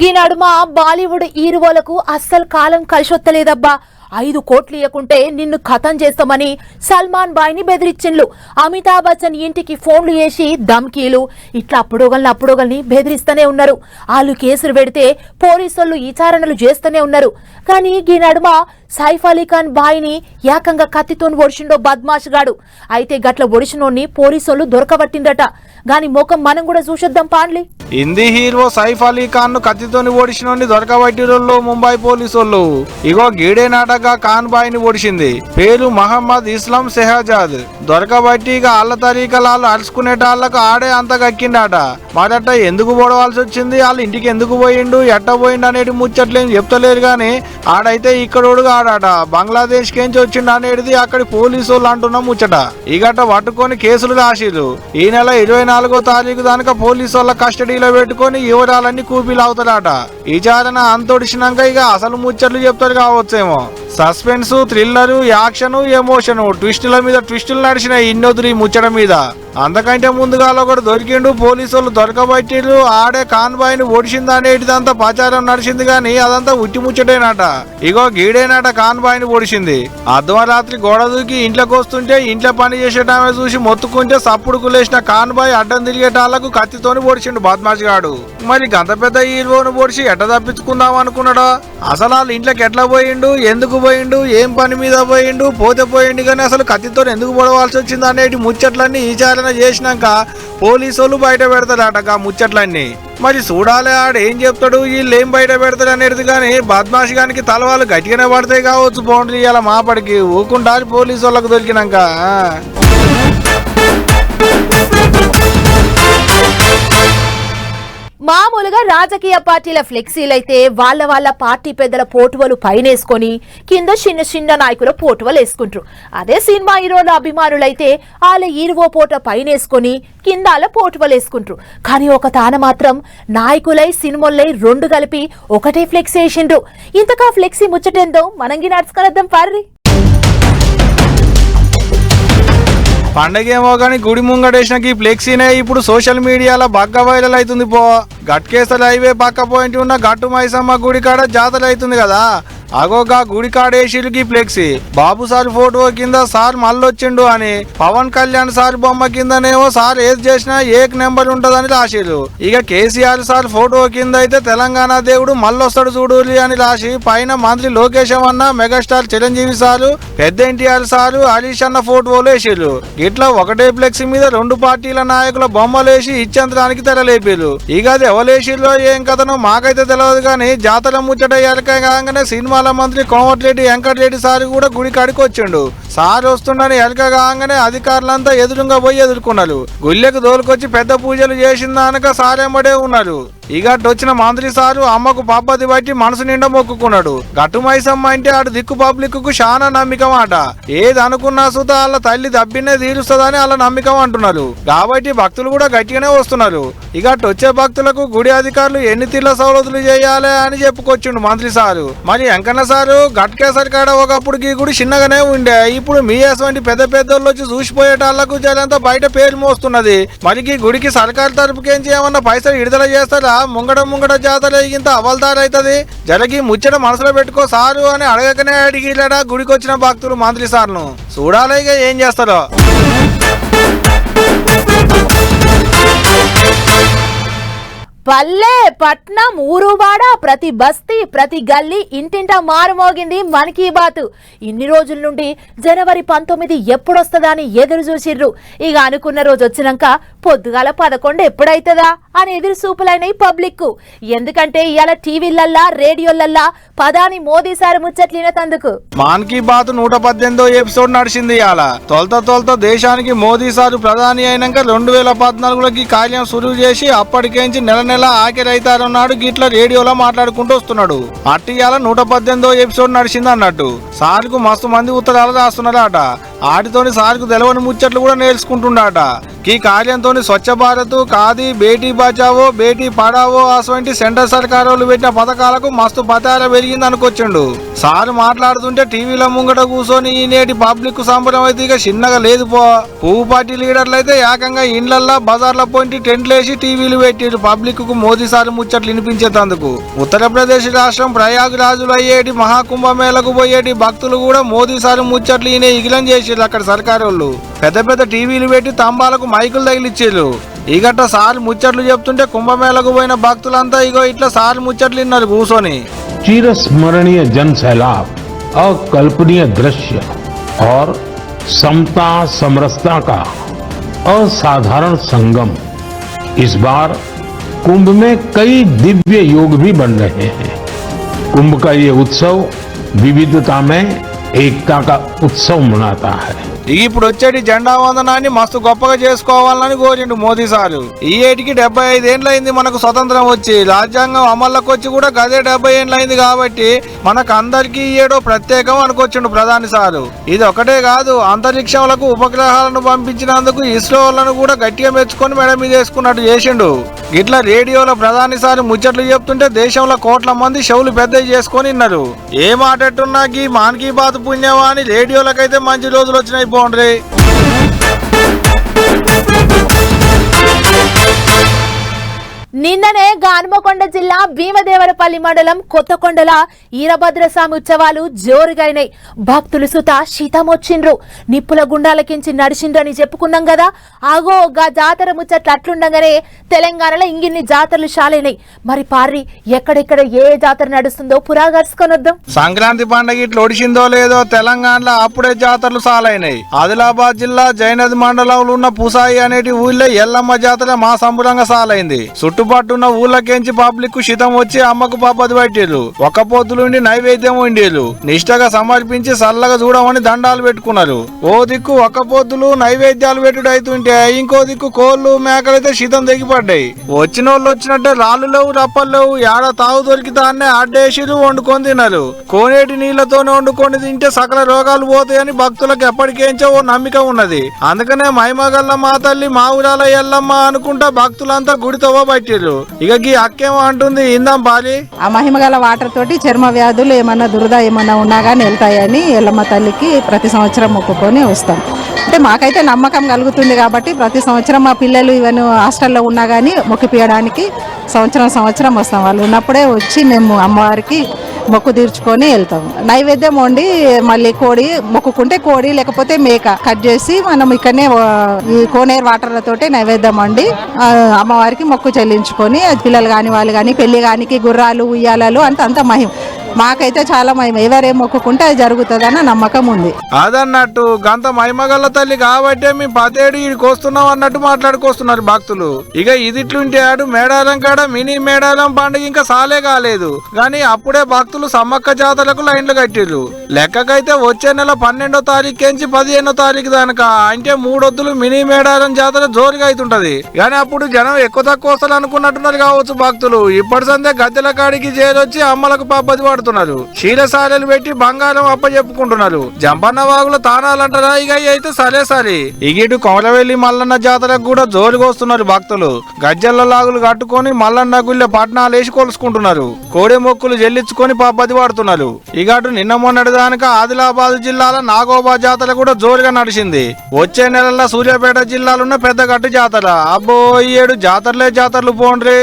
గీ నడుమ బాలీవుడ్ హీరోలకు అస్సలు కాలం కలిసొత్తలేదబ్బా. 5 కోట్లు ఇవ్వకుంటే నిన్ను ఖతం చేస్తామని సల్మాన్ బాయ్ ని బెదిరించిండ్లు. అమితాబ్ బచ్చన్ ఇంటికి ఫోన్లు చేసి ధమ్కీలు ఇట్లా అప్పుడోగల్ని బెదిరిస్తూనే ఉన్నారు. వాళ్ళు కేసులు పెడితే పోలీసులు విచారణలు చేస్తూనే ఉన్నారు. కానీ ఈ నడుమ సైఫ్ అలీ ఖాన్ బాయ్ ని ఏకంగా కత్తితో ఒడిచిండో బద్మాష్ గాడు. అయితే గట్ల ఒడిచినోన్ని పోలీసులు దొరకబట్టిందట. గాని ముఖం మనం కూడా చూసొద్దాం పాండ్లి. హిందీ హీరో సైఫ్ అలీ ఖాన్ ను కత్తితోని ఓడిచినోని దొరకబట్టిరోళ్ళు ముంబై పోలీసులు. ఇగో గీడే నాటగా ఖాన్ బాయ్ ని ఓడిచింది. పేరు మహమ్మద్ ఇస్లాం షెహజాద్. దొరకబట్టి ఇక ఆళ్ల తరీకలాలు అరుచుకునేటాళ్లకు ఆడే అంత కక్కిండాట. మరట ఎందుకు పోడవలసి వచ్చింది, వాళ్ళ ఇంటికి ఎందుకు పోయిండు, ఎట్ట పోయిండు అనేది ముచ్చట్లేం చెప్తలేరు. గాని ఆడైతే ఇక్కడోడుగా ఆడాట బంగ్లాదేశ్ కేంచి వచ్చిండు అనేది అక్కడి పోలీసులు అంటున్న ముచ్చట. ఇగట పట్టుకొని కేసులు రాసిరు. ఈ నెల 24వ తారీఖు దానిక పోలీసు వాళ్ళ కస్టడీలో పెట్టుకొని వివరాలన్నీ కూపీలవుతారట. విచారణ అంతొడిచినాక ఇక అసలు ముచ్చట్లు చెప్తారు కావచ్చేమో. సస్పెన్స్, థ్రిల్లర్, యాక్షన్, ఎమోషన్, ట్విస్టుల మీద ట్విస్టులు నడిచినాయి ఇన్నొద్దు ఈ ముచ్చట మీద. అంతకంటే ముందుగా ఒకడు దొరికిండు. పోలీసులు దొరకబట్టిరు. ఆడే ఖాన్ బాయ్ ని ఓడిచింది అనేటిదంతా ప్రచారం నడిచింది. గాని అదంతా ఉట్టి ముచ్చటేనట. ఇగో గీడేనట ఖాన్ బాయ్ ని ఓడిచింది. అర్ధరాత్రి గోడ దూకి ఇంట్లోకి వస్తుంటే ఇంట్లో పని చేసేటామె చూసి మొత్తుకుంటే సప్పుడు కులేసిన ఖాన్ బాయ్ అడ్డం తిరిగేటాళ్లకు కత్తితోని ఓడిచిండు బద్మాష్ గాడు. మరి గంత పెద్ద హీరోను ఓడిచి ఎట్ట తప్పించుకుందాం అనుకున్నాడా? అసలు వాళ్ళ ఇంట్లోకి ఎట్లా పోయిండు, ఎందుకు పోయిండు, ఏం పని మీద పోయిండు, పోతే పోయిండు. కానీ అసలు కత్తితో ఎందుకు పొడవాల్సి వచ్చింది అనేటి ముచ్చట్లన్నీ విచారణ చేసినాక పోలీసులు బయట పెడతాడట ముచ్చట్లన్నీ. మరి చూడాలి ఆడేం చెప్తాడు, వీళ్ళు ఏం బయట పెడతాడు అనేది. కానీ బద్మాష్ గానికి తలవాళ్ళు గట్టిగానే పడతాయి కావచ్చు. బౌండరీ ఇవ్వాలి మాపడికి ఊకుంటారు పోలీసు వాళ్ళకు దొరికినాక. మామూలుగా రాజకీయ పార్టీల ఫ్లెక్సీలైతే వాళ్ళ పార్టీ పెద్దల పోటువలు పైనేసుకొని కింద చిన్న నాయకుల పోటువలు వేసుకుంటారు. అదే సినిమా హీరోల అభిమానులైతే వాళ్ళ హీరో పోట పైనేసుకొని కింద వాళ్ళ పోటువలు వేసుకుంటారు. కానీ ఒక తాన మాత్రం నాయకులై సినిమాలై రెండు కలిపి ఒకటే ఫ్లెక్సీ వేసిండ్రు. ఇంతకా ఫ్లెక్సీ ముచ్చటేందో మనంగి నడుచుకొద్దాం పార్రి. పండగేమో గాని గుడి ముంగడేసిన ఈ ఫ్లెక్సీనే ఇప్పుడు సోషల్ మీడియాలో బాగా వైరల్ అవుతుంది. గట్కేసర్ హైవే పక్క పోయింటి ఉన్న గట్టు మైసమ్మ గుడి కాడ జాతర అవుతుంది కదా. అగోగా గుడి కాడేసిరుకి ఫ్లెక్సీ. బాబు సార్ ఫోటో కింద సార్ మళ్ళొచ్చిండు అని, పవన్ కళ్యాణ్ సార్ బొమ్మ కిందనేమో సార్ ఏది చేసినా ఏక్ నెంబర్ ఉంటదని రాసిరు. ఇక కేసీఆర్ సార్ ఫోటో కింద అయితే తెలంగాణ దేవుడు మళ్ళొస్తాడు చూడులి అని రాసి పైన మంత్రి లోకేష్ అన్న, మెగాస్టార్ చిరంజీవి సారు, పెద్ద ఎన్టీఆర్ సారు, హరీష్ అన్న ఫోటోలు వేసిరు. ఇట్లా ఒకటే ఫ్లెక్సీ మీద 2 పార్టీల నాయకుల బొమ్మలేసి ఇచ్చంతరానికి తెరలేపారు. ఇక అది ఎవలేసిర్లో ఏం కథనో మాకైతే తెలియదు. కానీ జాతర ముచ్చట ఎలకగానే సినిమా మంత్రి కోమటిరెడ్డి వెంకటరెడ్డి సార్ కూడా గుడి కాడికి వచ్చిండు. సార్ వస్తుండని ఎలక కాగానే అధికారులంతా ఎదురుగా పోయి ఎదుర్కొన్నారు. గుళ్ళకు దోలుకొచ్చి పెద్ద పూజలు చేసిందానక సారేమడే ఉన్నారు. ఇక వచ్చిన మంత్రి సారు అమ్మకు పబ్బది బట్టి మనసు నిండా మొక్కుకున్నాడు. గట్టు మైసమ్మ అంటే ఆడు దిక్కు పబ్లిక్ కు చాలా నమ్మకం అట. ఏది అనుకున్నా సుత వాళ్ళ తల్లి దబ్బినే తీరుస్తుందని వాళ్ళ నమ్మకం అంటున్నారు. కాబట్టి భక్తులు కూడా గట్టిగానే వస్తున్నారు. ఇక వచ్చే భక్తులకు గుడి అధికారులు ఎన్ని తీర్ల సౌలతులు చేయాలి అని చెప్పుకొచ్చిండు మంత్రి సారు. మరి వెంకన్న సారు గట్కేసరి కాడ ఒకప్పుడు ఈ గుడి చిన్నగానే ఉండే. ఇప్పుడు మీ వంటి పెద్ద పెద్దోళ్ళు వచ్చి చూసిపోయేటాళ్లకు జలంతా బయట పేరు మోస్తున్నది. మరి ఈ గుడికి సర్కారు తరపుకేంచి ఏమన్నా పైసలు విడుదల చేస్తారా? ముంగడ జాతర ఇంత అవల్దారైతుంది. జరిగి ముచ్చట మనసులో పెట్టుకో సారు అని అడగకనే అడిగిలాడా గుడికి వచ్చిన భక్తులు మంత్రి సార్ను. చూడాలి ఇక ఏం చేస్తారో. పల్లె పట్నం ఊరువాడ ప్రతి బస్తీ ప్రతి గల్లీ ఇంటింటా మారుమోగింది మన్ కీ బాత్. ఇన్ని రోజుల నుండి జనవరి 19 ఎప్పుడొస్తుందా అని ఎదురు చూసిర్రు. ఇక అనుకున్న రోజు వచ్చినాక పొద్దుగాల 11 ఎప్పుడైతుందా అని ఎదురు చూపులైనాయి పబ్లిక్. ఎందుకంటే ఇవాళ టీవీలల్లా రేడియోలల్లా ప్రధాని మోదీ సార్ ముచ్చట్లినందుకు మన్ కీ బాత్ 118వ ఎపిసోడ్ నడిచింది. ఇవాళ తొలత దేశానికి మోదీ సార్ ప్రధాని అయినాక 2014లోకి కార్యం సురువు చేసి అప్పటికేంచి నెల ఆఖరి అవుతారన్నాడు. గిట్ల రేడియోలో మాట్లాడుకుంటూ వస్తున్నాడు. అట్టియాల 118వ ఎపిసోడ్ నడిచింది అన్నట్టు. సార్కు మస్తు మంది ఉత్తరాలు రాస్తున్నారట. ఆటితోని సార్కు తెలవని ముచ్చట్లు కూడా నేర్చుకుంటుండట. ఈ కార్యంతో స్వచ్ఛ భారత్, ఖాదీ, బేటీ బచావో, బేటీ పడావో అటువంటి సెంటర్ సర్కార్ వాళ్ళు పెట్టిన పథకాలకు మస్తు పతార పెరిగింది అనుకొచ్చిండు. సార్ మాట్లాడుతుంటే టీవీల ముంగట కూర్చొని ఈ నేటి పబ్లిక్ సంబరం అయితే ఇక చిన్నగా లేదు పో. పువ్వు పార్టీ లీడర్లు అయితే ఏకంగా ఇండ్లల్లా బజార్ల పోయి టెంట్లు వేసి టీవీలు పెట్టిరు పబ్లిక్ కు మోదీ సార్ ముచ్చట్లు వినిపించేందుకు. ఉత్తరప్రదేశ్ రాష్ట్రం ప్రయాగ్ రాజులు అయ్యేటి మహాకుంభమేళకు పోయేటి భక్తులు కూడా మోదీ సార్ ముచ్చట్లు ఈయన ఇగిలం చేసిరు. అక్కడ సర్కారు వాళ్ళు పెద్ద పెద్ద టీవీలు పెట్టి తంబాలకు మైకులు తగిలిచ్చారు. ఇగట సార్ ముచ్చట్లు చెప్తుంటే కుంభమేళకు పోయిన భక్తులంతా ఇగో ఇట్లా సార్ ముచ్చట్లు విన్నారు కూర్చొని. चिरस्मरणीय जन सैलाब, अकल्पनीय दृश्य और समता समरसता का असाधारण संगम। इस बार कुंभ में कई दिव्य योग भी बन रहे हैं। कुंभ का ये उत्सव विविधता में एकता का उत्सव मनाता है। ఇప్పుడు వచ్చేటి జెండా వందనాన్ని మస్తు గొప్పగా చేసుకోవాలని కోరిండు మోదీ సారు. ఈ ఏటికి 75 ఏండ్లయింది మనకు స్వతంత్రం వచ్చి, రాజ్యాంగం అమల్లోకి వచ్చి కూడా గదే 70 ఏండ్లయింది కాబట్టి మనకు అందరికీ ఈ ఏడో ప్రత్యేకం అనుకొచ్చిండు ప్రధాని సారు. ఇది ఒకటే కాదు, అంతరిక్షంలకు ఉపగ్రహాలను పంపించినందుకు ఇస్రో వాళ్ళను కూడా గట్టిగా మెచ్చుకొని మేడం మీద వేసుకున్నట్టు చేసిండు. ఇట్లా రేడియోలో ప్రధాని సార్ ముచ్చట్లు చెప్తుంటే దేశంలో కోట్ల మంది షవులు పెద్దవి చేసుకొని విన్నారు. ఏ మాటట్టున్నా గీ మాన్ కీ బాత్ పుణ్యమా అని రేడియోలకైతే మంచి రోజులు వచ్చినాయి పోండ్రి. నిన్ననే హన్మకొండ జిల్లా భీమదేవరపల్లి మండలం కొత్తకొండల ఈరభద్రస్వామి ఉత్సవాలు జోరుగైనాయి. భక్తులు సుత శీతమొచ్చిండ్రు. నిప్పుల గుండాలకించి నడిచిండ్రని చెప్పుకున్నాం కదా. ఆగో గా జాతర ముచ్చట్లు అట్లుండగానే తెలంగాణలో ఇంగిన్ని జాతరలు షాలైనాయి. మరి పార్రి ఎక్కడెక్కడ ఏ జాతర నడుస్తుందో పురాగర్సుకొని వద్దాం. సంక్రాంతి పండుగ ఇట్లా ఒడిసిందో లేదో తెలంగాణలో అప్పుడే జాతరలు సాలైనాయి. ఆదిలాబాద్ జిల్లా జైనద్ మండలంలో ఉన్న పుసాయి అనేటి ఊళ్ళో ఎల్లమ్మ జాతర మా సంబరంగా సాలైంది. చుట్టుపట్టున్న ఊళ్ళకేంచి పబ్లిక్ శితం వచ్చి అమ్మకు పబ్బది పట్టిరు. ఒక్క పొద్దులుండి నైవేద్యం వండిరు. నిష్టగా సమర్పించి చల్లగా చూడమని దండాలు పెట్టుకున్నారు. ఓ దిక్కు ఒక్క పొద్దులు నైవేద్యాలు పెట్టుడు అవుతుంటే ఇంకో దిక్కు కోళ్లు మేకలైతే శితం తెగిపడ్డాయి. వచ్చిన వాళ్ళు వచ్చినట్టే రాళ్ళు లేవు, రప్పలు లేవు. ఏడ తాగు దొరికితే అన్నే అడ్డేసిరు, వండుకొని తిన్నారు. కోనేటి నీళ్లతోనే వండుకొని తింటే సకల రోగాలు పోతాయని భక్తులకు ఎప్పటికేంచో ఓ నమ్మిక ఉన్నది. అందుకనే మైమగల్ల మా తల్లి మా ఊరాల ఎల్లమ్మ అనుకుంటా భక్తులంతా గుడితో పట్టిరు. ఇక గీ అక్కేమో అంటుంది, ఇందాం పాలి. ఆ మహిమగల వాటర్ తోటి చర్మ వ్యాధులు ఏమన్నా దురద ఏమన్నా ఉన్నా కానీ వెళ్తాయని ఎల్లమ్మ తల్లికి ప్రతి సంవత్సరం మొక్కుకొని వస్తాం. అంటే మాకైతే నమ్మకం కలుగుతుంది కాబట్టి ప్రతి సంవత్సరం మా పిల్లలు ఇవన్నీ హాస్టల్లో ఉన్నా కానీ మొక్కిపియడానికి సంవత్సరం వస్తాం. వాళ్ళు ఉన్నప్పుడే వచ్చి మేము అమ్మవారికి మొక్కు తీర్చుకొని వెళ్తాం. నైవేద్యం వండి మళ్ళీ కోడి మొక్కుకుంటే కోడి లేకపోతే మేక కట్ చేసి మనం ఇక్కడనే ఈ కోనేరు వాటర్లతోటి నైవేద్యం వండి అమ్మవారికి మొక్కు చెల్లించుకొని పిల్లలు కాని వాళ్ళు కానీ పెళ్లి కానికి గుర్రాలు ఉయ్యాలలు అంత మహిమ. మాకైతే చాలా మహిమ. ఎవరేం మొక్కుకుంటే అది జరుగుతుందన్న నమ్మకం ఉంది. అదన్నట్టు గంత మహిమగల్ల తల్లి కాబట్టే మేము పదేడు ఇడికి వస్తున్నాం అన్నట్టు మాట్లాడుకొస్తున్నారు భక్తులు. ఇక ఇదిట్లుంటే ఆడు మేడారం కాడ మినీ మేడారం పండుగ ఇంకా సాలే కాలేదు కానీ అప్పుడే భక్తులు సమ్మక్క జాతరకు లైన్లు కట్టిర్రు. లెక్కకైతే వచ్చే నెల 12వ తారీఖు నుంచి 15వ తారీఖు దానిక అంటే 3 వద్దులు మినీ మేడారం జాతర జోరుగా అవుతుంటది. కానీ అప్పుడు జనం ఎక్కువ తక్కువ వస్తారు అనుకున్నట్టున్నారు కావచ్చు భక్తులు. ఇప్పటి సందే గద్దెల కాడికి చేరొచ్చి అమ్మలకు పబ్బది పడుతున్నారు. క్షీరసాలలు పెట్టి బంగారం అప్పచెప్పుకుంటున్నారు. జంపన్న వాగుల తానాలంటారా? ఇక అయితే సరే ఇగిటు కొమరవెల్లి మల్లన్న జాతరకు కూడా జోరుగా వస్తున్నారు భక్తులు. గజ్జల్ల లాగులు కట్టుకొని మల్లన్న గుళ్ళ పట్నాలు వేసి కొలుసుకుంటున్నారు. కోడి మొక్కులు చెల్లించుకొని పబ్బది పడుతున్నారు. ఇగటు నిన్న మొన్నటి దానిక ఆదిలాబాద్ జిల్లాల నాగోబా జాతర కూడా జోరుగా నడిచింది. వచ్చే నెలల్లో సూర్యాపేట జిల్లాలున్న పెద్ద గట్టు జాతర. అబ్బో ఈ ఏడు జాతరలు పోండ్రి.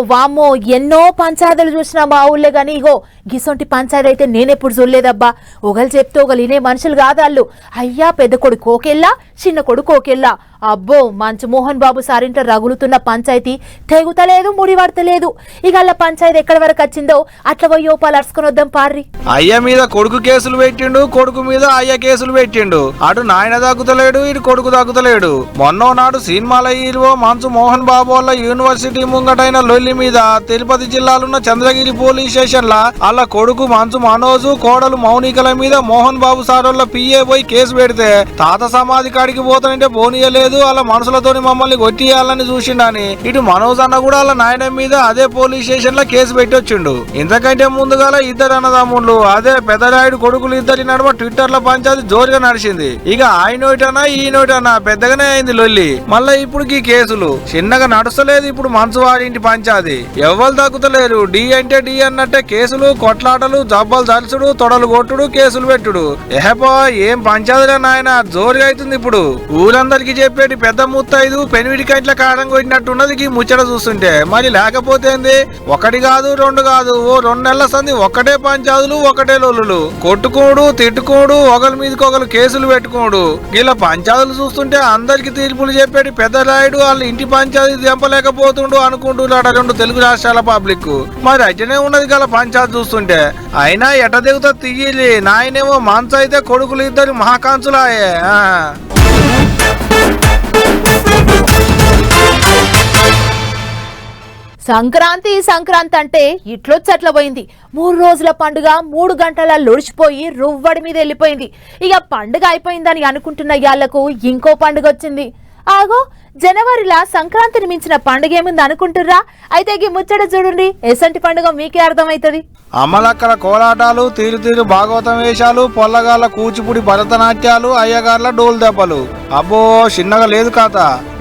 వామ్మో ఎన్నో పంచాయతీలు చూసినా మా ఊళ్ళో గానీ ఇగో గిసొంటి పంచాయతీ అయితే నేనెప్పుడు చూడలేదబ్బా. ఒకళ్ళు చెప్తే ఒకళ్ళు వినే మనుషులు కాదాళ్ళు. అయ్యా పెద్ద కొడుకు కోకెళ్ళా, చిన్న కొడుకు కోకెళ్ళా. అబ్బో మంచు మోహన్ బాబు సారింట రగులుతున్న పంచాయతీ తెగుతలేదు, ముడిపడతలేదు. ఇక అలా పంచాయతీ ఎక్కడి వరకు వచ్చిందో అట్లా పోయోపాలు అరుచుకొని వద్దాం పార్రి. అయ్య మీద కొడుకు కేసులు పెట్టిండు, కొడుకు మీద అయ్య కేసులు పెట్టిండు. అటు నాయన తగ్గుతలేడు, ఇటు కొడుకు తగ్గుతలేడు. మొన్నో నాడు సినిమాల హీరో మంచు మోహన్ బాబు వాళ్ళ యూనివర్సిటీ ముంగట ముంగటైన లొల్లి మీద తిరుపతి జిల్లాలున్న చంద్రగిరి పోలీస్ స్టేషన్ లా అలా కొడుకు మంచు మనోజు కోడలు మౌనికల మీద మోహన్ బాబు సారోళ్ళ పిఏ పోయి కేసు పెడితే తాత సమాధి కాడికి పోతానంటే పోనీయలేదు అలా మనసులతోని మమ్మల్ని కొట్టియాలని చూసిండని ఇటు మనోజ్ అన్న కూడా అలా నాయన మీద అదే పోలీస్ స్టేషన్ లో కేసు పెట్టొచ్చిండు. ఇంతకంటే ముందుగాల ఇద్దరు అన్నదమ్ముళ్ళు అదే పెద్దరాయుడు కొడుకులు ఇద్దరి నడుమ ట్విట్టర్ లో పంచాది జోరుగా నడిచింది. ఇక ఆయనోటనా ఈ నోటనా పెద్దగానే అయింది లొల్లి. మళ్ళా ఇప్పుడు ఈ కేసులు చిన్నగా నడుస్తలేదు. ఇప్పుడు మంచువాడింటి పంచాది ఎవ్వరు తగ్గుతలేరు. డి అంటే డి అన్నట్టే కేసులు కొట్లాటలు జబ్బలు జలుసుడు తొడలు కొట్టుడు కేసులు పెట్టుడు. ఎహపో ఏం పంచాదిరా నాయన జోరుగా అవుతుంది. ఇప్పుడు ఊరందరికి చెప్పేటి పెద్ద ముత్తైదు పెనివిడి కంట్ల కారం కొట్టినట్టున్నది ఈ ముచ్చట చూస్తుంటే. మరి లేకపోతే ఏంది ఒకటి కాదు రెండు కాదు ఓ 2 నెలల సంది ఒక్కటే పంచాదులు ఒకటే లొల్లులు కొట్టుకోడు తిట్టుకోడు ఒకరి మీదకి ఒకరు కేసులు పెట్టుకోడు. ఇలా పంచాదులు చూస్తుంటే అందరికి తీర్పులు చెప్పేటి పెద్ద రాయుడు వాళ్ళ ఇంటి పంచాయతీ దింపలేకపోతుండు అనుకుంటున్నాడు 2 తెలుగు రాష్ట్రాల పబ్లిక్. మరి అట్లనే ఉన్నది గల పంచాయతీ చూస్తుంటే. అయినా ఎట దిగుతా తియ్యి నాయనేమో మంచు అయితే కొడుకులు ఇద్దరు మహాకాంచులాయే. సంక్రాంతి అంటే ఇట్లొచ్చట్ల పోయింది. 3 రోజుల పండుగ 3 గంటల లొడిచిపోయి రువ్వడి మీద వెళ్ళిపోయింది. ఇక పండుగ అయిపోయిందని అనుకుంటున్న యాళ్లకు ఇంకో పండుగ వచ్చింది. ఆగో జనవరిలా సంక్రాంతిని మించిన పండుగ ఏముంది అనుకుంటుర్రా? అయితే ఈ ముచ్చట చూడండి, ఎసంటి పండుగ మీకే అర్థమైతది. అమ్మలక్కల కోలాటాలు తీరు తీరు భాగవతం వేషాలు పొల్లగాళ్ళ కూచిపూడి భరతనాట్యాలు అయ్యగార్ల డోలు దెబ్బలు అబ్బో చిన్నగా లేదు కాత.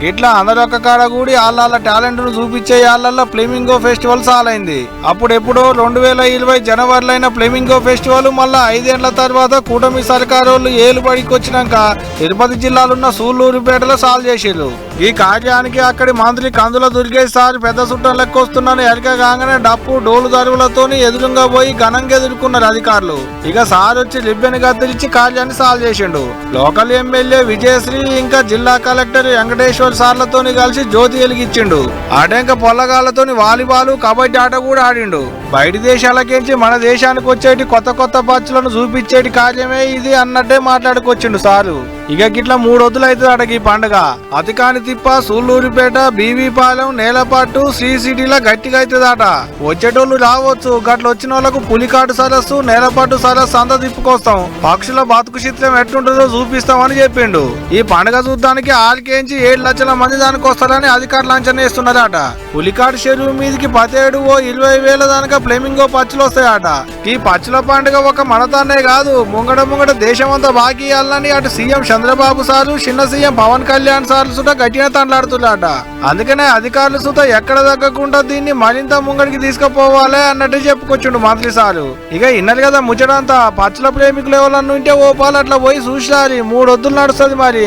ఇట్లా అందరొక్క కాడ కూడి వాళ్ళ టాలెంట్ ను చూపించే వాళ్ళ ఫ్లెమింగో ఫెస్టివల్ సాలైంది. అప్పుడెప్పుడో 2020 జనవరిలో అయిన ఫ్లెమింగో ఫెస్టివల్ మళ్ళా 5 ఏళ్ల తర్వాత కూటమి సర్కారోళ్ళు ఏలుబడికి వచ్చినాక తిరుపతి జిల్లాలున్న సూళ్లూరుపేటలో సాల్ చేసిర్రు. ఈ కార్యానికి అక్కడి మంత్రి కందుల దుర్గేష్ సార్ పెద్ద చుట్టం లెక్క వస్తున్నాను ఎరక కాగానే డప్పు డోలు దరువులతోని ఎదురుగా పోయి ఘనంగా ఎదుర్కొన్నారు అధికారులు. ఇక సార్ వచ్చి రిబ్బెన్ గద్దెలిచ్చి కార్యాన్ని సాల్వ్ చేసిండు. లోకల్ ఎమ్మెల్యే విజయశ్రీ ఇంకా జిల్లా కలెక్టర్ వెంకటేశ్వర్ సార్లతోని కలిసి జ్యోతి వెలిగించిండు. ఆడేంక పొల్లగాళ్లతోని వాలీబాల్ కబడ్డీ ఆట కూడా ఆడిండు. బయట దేశాలకించి మన దేశానికి వచ్చేటి కొత్త కొత్త పచ్చులను చూపించేటి కార్యమే ఇది అన్నట్టే మాట్లాడుకొచ్చిండు సారు. ఇక గిట్లా 3 రోజులు అవుతుంది అటకి ఈ పండుగ. అతికాని తిప్ప సూళ్లూరుపేట బీవీపాలెం నేలపాటు శ్రీ సిటీలో గట్టిగా అవుతుందట. వచ్చేటోళ్ళు రావచ్చు. గట్ల వచ్చిన వాళ్ళకు పులికాటు సరస్సు నేలపాటు సరస్సు అంతా తిప్పుకొస్తాం. పక్షుల బతుకు చిత్రం ఎట్లుంటుందో చూపిస్తామని చెప్పిండు. ఈ పండుగ చూడ్డానికి 6 లక్షల మంది దానికి వస్తారని అధికారులు అంచనా వేస్తున్నారట. పులికాటు చెరువు మీదకి 17 ఓ 20,000 దానిక ఫ్లెమింగో పచ్చులు వస్తాయట. ఈ పచ్చుల పండుగ ఒక మనతానే కాదు ముంగడ దేశమంతా బాకీ ఇవ్వాలని అటు సీఎం చంద్రబాబు సారు చిన్న సీఎం పవన్ కళ్యాణ్ సార్లు సుత గట్టిగా తండ్లాడుతున్నారట. అందుకనే అధికారులు సుత ఎక్కడ తగ్గకుండా దీన్ని మరింత ముంగడికి తీసుకుపోవాలి అన్నట్టు చెప్పుకొచ్చిండు మంత్రి సారు. ఇక ఇన్నది కదా ముచ్చడంతా పచ్చుల ప్రేమికులు ఎవరన్నా ఉంటే ఓపాలు అట్లా పోయి చూసారి 3 రోజులు నడుస్తుంది మరి.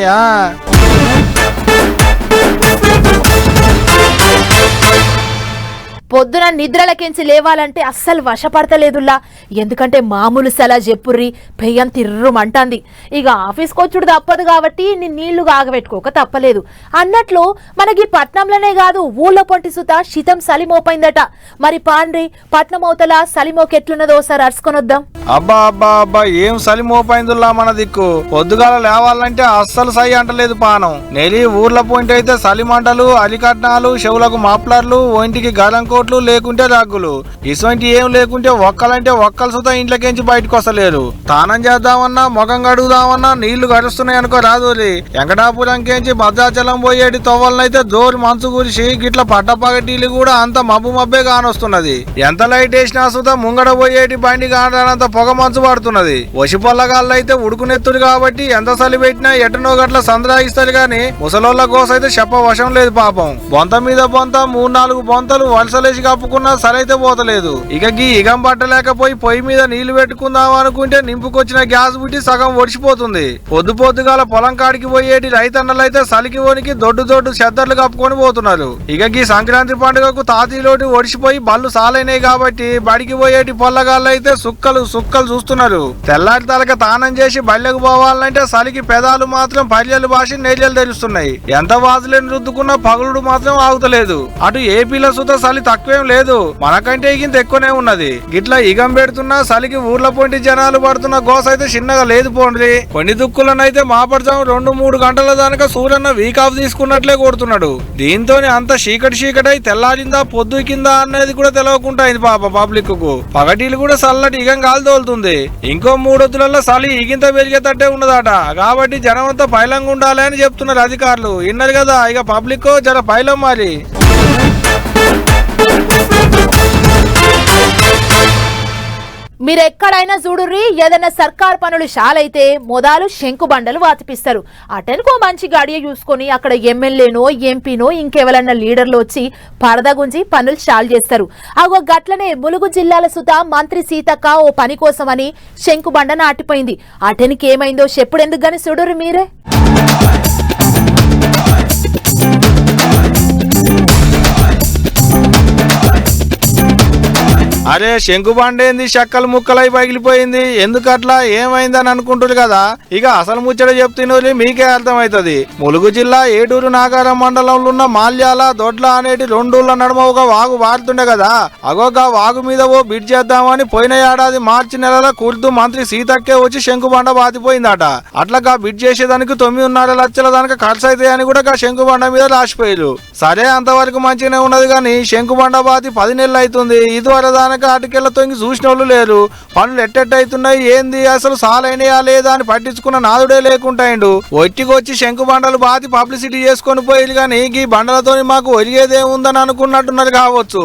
పొద్దున నిద్రలకించి లేవాలంటే అస్సలు వశపడతలేదుల్లా. ఎందుకంటే మామూలు సలా చెప్పుర్రి పెయ్యం తిర్రుమంటాంది. ఇక ఆఫీస్కి వచ్చుడు తప్పదు కాబట్టి నీళ్లు ఆగబెట్టుకోక తప్పలేదు అన్నట్లు మనకి పట్నంలోనే కాదు ఊళ్ళో పొంటి సుత శితం సలిమోపైందట. మరి పాండ్రి పట్నం అవతల సలిమోకి ఎట్లున్నదో ఒకసారి అరుచుకొనొద్దాం. అబ్బా అబ్బా అబ్బా ఏం సలిమోపైందుల్లా మన దిక్కు. పొద్దుగాల లేవాలంటే అస్సలు సై అంటలేదు పానం. నెలి ఊర్ల పోయింట్ అయితే సలిమంటలు అలికట్నాలు చెవులకు మాప్లర్లు ఒంటికి గలంకో లేకుంటే రగ్గులు ఇటువంటి ఏం లేకుంటే ఒక్కలంటే ఒక్కలు సుతా ఇంట్లోకించి బయటకు వస్తలేరు. స్నానం చేద్దామన్నా ముఖం కడుగుదామన్నా నీళ్లు గడుస్తున్నాయి అనుకో రాదోరి. వెంకటాపురంకేంచి భద్రాచలం పోయేటి తొవ్వలనైతే జోరు మంచు కురిసి గిట్ల పట్టపగటీలు కూడా అంత మబ్బే కానొస్తున్నది. ఎంత లైట్ వేసినా సుతా ముంగడ పోయేటి బండి కానంత పొగ మంచు పడుతున్నది. వసి పొల్లగాళ్ళు అయితే ఉడుకునెత్తురు కాబట్టి ఎంత చలి పెట్టినా ఎటనో గట్ల సంద్రాయిస్తారు గాని ముసలోళ్ళ కోసైతే చెప్పవశం లేదు పాపం. బొంత మీద బొంత 3-4 బొంతలు వలసలేసి కప్పుకున్నా సరైతే పోతలేదు. ఇక గీ ఇగం పట్టలేకపోయి పొయ్యి మీద నీళ్లు పెట్టుకుందాం అనుకుంటే నింపుకొచ్చిన గ్యాస్ బుట్టి సగం ఒడిచిపోతుంది. పొద్దుగాల పొలం కాడికి పోయేటి రైతన్నలైతే సలికి వనికి దొడ్డు చెద్దర్లు కప్పుకొని పోతున్నారు. ఇక గీ సంక్రాంతి పండుగకు తాతీలోటి ఒడిచిపోయి బళ్ళు సాలైనాయి కాబట్టి బడికి పోయేటి పొల్లగాళ్ళు అయితే సుక్కలు చూస్తున్నారు. తెల్లారి తలక తానం చేసి బళ్ళకు పోవాలంటే సలికి పెదాలు మాత్రం పర్యలు బాసి నేర్యలు తెరుస్తున్నాయి. ఎంత వాజులేని రుద్దుకున్నా పగులుడు మాత్రం ఆగుతలేదు. అటు ఏపీలో సుత సలి తక్కువేం లేదు, మనకంటే ఇగింత ఎక్కువనే ఉన్నది. గిట్లా ఇగం పెడుతున్నా చలికి ఊర్ల పొంటి జనాలు పడుతున్న గోస అయితే చిన్నగా లేదు పోండి. కొన్ని దుక్కులనైతే మాపడతాం 2-3 గంటల దానిక సూర్యన్న వీక్ ఆఫ్ తీసుకున్నట్లే కొడుతున్నాడు. దీంతోనే అంత చీకటి తెల్లారిందా పొద్దు కింద అనేది కూడా తెలవకుండా అయింది పాప పబ్లిక్ కు. పగటీలు కూడా చల్లటి ఇగం గాలి తోలుతుంది. ఇంకో 3 రోజులలో చలి ఇగింత పెరిగేటట్టే ఉన్నదట. కాబట్టి జనం అంతా పైలంగా ఉండాలి అని చెప్తున్నారు అధికారులు. విన్నారు కదా, ఇక పబ్లిక్ జర పైలం మరి. మీరెక్కడైనా చూడుర్రి, ఏదైనా సర్కార్ పనులు షాలైతే మొదలు శంకు బండలు వాతిపిస్తారు. అటెనుకో మంచి గాడియ చూసుకొని అక్కడ ఎమ్మెల్యేనో ఎంపీనో ఇంకెవరన్నా లీడర్లు వచ్చి పరదా గుంజి పనులు షాల్ చేస్తారు. అగో గట్లనే ములుగు జిల్లాల సుతా మంత్రి సీతక్క ఓ పని కోసమని శంకు బండ నాటిపోయింది. అటెనికి ఏమైందో చెప్పుడెందుకు గాని చూడుర్రి మీరే. అరే శంకుబండేంది చెక్కలు ముక్కలై పగిలిపోయింది, ఎందుకట్లా ఏమైందని అనుకుంటారు కదా. ఇక అసలు ముచ్చట చెప్తున్నది మీకే అర్థమైతది. ములుగు జిల్లా ఏటూరు నాగారం మండలంలో ఉన్న మాల్యాల దొడ్ల అనేటి 2 ఊళ్ళ నడుమ ఒక వాగు వారుతుండే కదా. అగోగా వాగు మీద ఓ బిడ్ చేద్దామని పోయిన ఏడాది మార్చి నెలలో కుర్దు మంత్రి సీతక్కే వచ్చి శంకుబండ బాతిపోయిందట. అట్లా బిడ్ చేసేదానికి 9.5 లక్షల దానికి ఖర్చు అవుతాయని కూడా శంకుబండ మీద రాసిపోయారు. సరే అంతవరకు మంచిగానే ఉన్నది కానీ శంకుబండ బాతి 10 నెలలు అవుతుంది. ఇదివరకు దానికి అటుకెళ్ళ తొంగి చూసిన వాళ్ళు లేరు. పనులు ఎట్టెట్టయితున్నాయి ఏంది అసలు సాలైనయా లేదా అని పట్టించుకున్న నాదుడే లేకుంటాయిండు. ఒట్టికొచ్చి శంకు బండలు బాతి పబ్లిసిటీ చేసుకొని పోయి గాని ఈ బండలతో మాకు ఒరిగేదేముందని అనుకున్నట్టున్నారు కావచ్చు.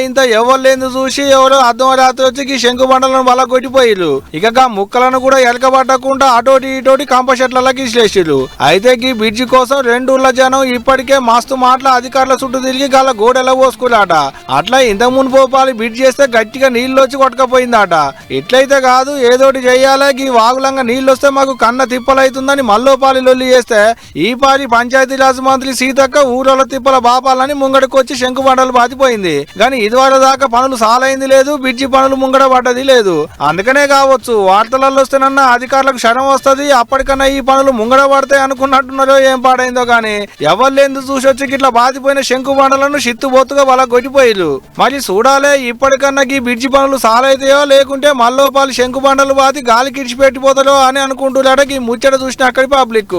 ఇంత ఎవరు లేదు చూసి ఎవరో అర్ధం రాత్రి వచ్చి ఈ శంకు బండలను బల కొట్టిపోయిరు. ఇక ముక్కలను కూడా ఎలకబట్టకుండా అటోటి ఇటోటి కంప చెట్లకి ఇసిలేసిరు. అయితే ఈ బ్రిడ్జి కోసం 2 ఊళ్ళ జనం ఇప్పటికే మస్తు మాటల అధికారుల చుట్టూ తిరిగి గల గోడెల పోసుకురాట. అట్లా ఇంత మున్పోపాలి బ్రిడ్జ్ చేస్తే గట్టిగా నీళ్ళు వచ్చి కొట్టకపోయిందట. ఇట్లయితే కాదు ఏదోటి చెయ్యాలి, ఈ వాగులంగా నీళ్ళు వస్తే మాకు కన్న తిప్పలైతుందని మల్లోపాలి లొల్లి చేస్తే ఈ పారి పంచాయతీరాజ్ మంత్రి సీతక్క ఊరోళ్ళ తిప్పల బాపాలని ముంగడికొచ్చి శంకు బండలు బాతిపోయింది. కానీ ఇదివరకు దాకా పనులు సాలైంది లేదు, బ్రిడ్జి పనులు ముంగడ పడ్డది లేదు. అందుకనే కావచ్చు వార్తలలో వస్తేనన్నా అధికారులకు క్షణం వస్తుంది, అప్పటికన్నా ఈ పనులు ముంగడ పడతాయి అనుకున్నట్టున్నారో ఏం పాడైందో గానీ ఎవరు లేదు చూసి వచ్చి ఇట్లా బాతిపోయిన శంకు బండలను చిత్తుబొత్తుగా వాళ్ళ కొట్టిపోయిరు. మరి చూడాలే ఇప్పటికన్నా ఈ బ్రిడ్జి పనులు సాలైతాయో లేకుంటే మల్లోపాలు శంకు బండలు బాతి గాలి కిడిచిపెట్టిపోతారో అని అనుకుంటున్నాడు ఈ ముచ్చట చూసిన అక్కడి పబ్లిక్.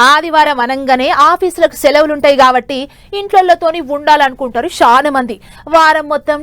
ఆదివారం అనంగానే ఆఫీసులకు సెలవులుంటాయి కాబట్టి ఇంట్లతోని ఉండాలనుకుంటారు చాలా మంది. వారం మొత్తం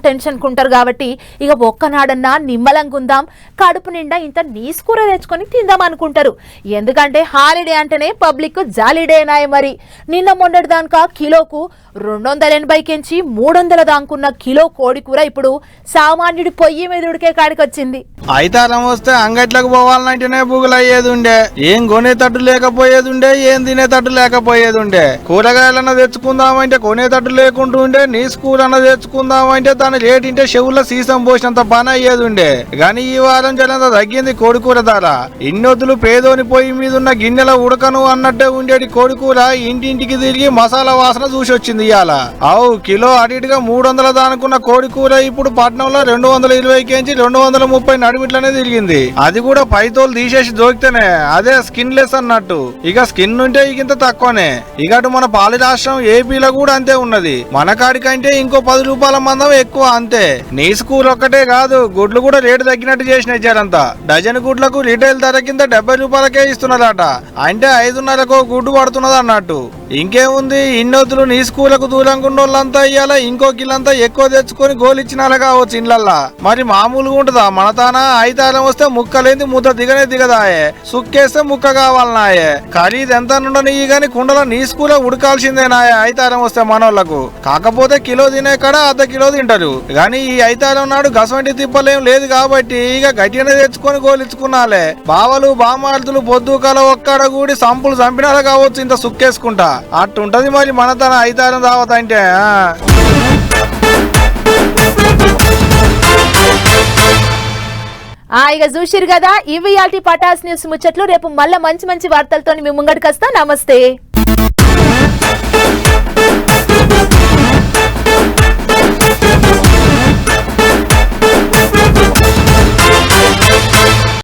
టెన్షన్ కుంటారు కాబట్టి ఇక ఒక్కనాడన్నా నిమ్మలంగుందాం, కడుపు నిండా ఇంత నీసుకూర తెచ్చుకొని తిందాం అనుకుంటారు. ఎందుకంటే హాలిడే అంటేనే పబ్లిక్ జాలిడేనాయ. మరి నిన్న మొన్నటి దాకా కిలోకు 280 300 దాకున్న కిలో కోడి కూర ఇప్పుడు సామాన్యుడి పొయ్యి మీద ఉడికే కాడికి వచ్చింది. అయితారం వస్తే అంగట్లకు పోవాలంటేనే బుగులు అయ్యేది ఉండే, ఏం కొనేటట్టు లేకపోయేది ఉండే, ఏం తినేటట్టు లేకపోయేది ఉండే. కూరగాయలన్నా తెచ్చుకుందామంటే కొనేటట్టు లేకుండా ఉండే, నీసు కూర అన్న తెచ్చుకుందామంటే దాని రేట్ ఇంటే చెవుల్లో సీసం పోసినంత పని అయ్యేది ఉండే. గాని ఈ వారం జనంత తగ్గింది కోడి కూర ధర. ఇన్నొద్దులు పేదోని పొయ్యి మీద ఉన్న గిన్నెల ఉడకను అన్నట్టే ఉండేది కోడి కూర ఇంటింటికి తిరిగి మసాలా వాసన చూసి వచ్చింది. ఇవాళ కిలో అడిటిగా 300 దానుకున్న కోడి కూర ఇప్పుడు పట్నంలో 220 230 నడిమిట్లనే తిరిగింది. అది కూడా పైతోలు తీసేసి దొరికితేనే, అదే స్కిన్ లెస్ అన్నట్టు. ఇక స్కిన్ ఉంటే ఇక తక్కువనే. ఇక మన పాలి రాష్ట్రం ఏపీలో కూడా అంతే ఉన్నది. మన కాడికంటే ఇంకో 10 రూపాయల మందం ఎక్కువ అంతే. నీసు కూర ఒక్కటే కాదు, గుడ్లు కూడా రేటు తగ్గినట్టు చేసిన ఇచ్చారంతా. డజన్ గుడ్లకు రీటైల్ ధర కింద 70 రూపాయలకే ఇస్తున్నారట. అంటే 5.5 గుడ్డు పడుతున్నది అన్నట్టు. ఇంకేముంది, ఇన్నొద్దులు నీసు కూరకు దూరంగా ఉన్న వాళ్ళంతా ఇయ్యాల ఇంకో కిలంతా ఎక్కువ తెచ్చుకొని గోలిచ్చినారా కావచ్చు ఇండ్లల్లా. మరి మామూలుగా ఉంటుందా మన తానా? అయితారం వస్తే ముక్కలేంది ముద్ద దిగనే దిగదాయే, సుక్కేస్తే ముక్క కావాలనాయే. ఖరీదు ఎంత ఉండని గాని కుండల నీసు కూర ఉడకాల్సిందేనాయే అయితారం వస్తే మనోళ్లకు. కాకపోతే కిలో తినే కాడ అర్ధ కిలో తింటారు. గాని ఈ అయితారం నాడు గసవంటి తిప్పలేం లేదు కాబట్టి ఇక గట్టిగానే తెచ్చుకొని గోలిచ్చుకున్నాలే. బావలు బామార్దులు పొద్దు కల ఒక్కడ కూడి సంపులు చంపినారా కావచ్చు ఇంత సుక్కేసుకుంటా. అట్టుంటది మరి మన తన అయితారం దావత అంటే. ఇక చూసిరు కదా ఇవి పటాస్ న్యూస్ ముచ్చట్లు. రేపు మళ్ళా మంచి వార్తలతో మీ ముంగడికి వస్తా. నమస్తే.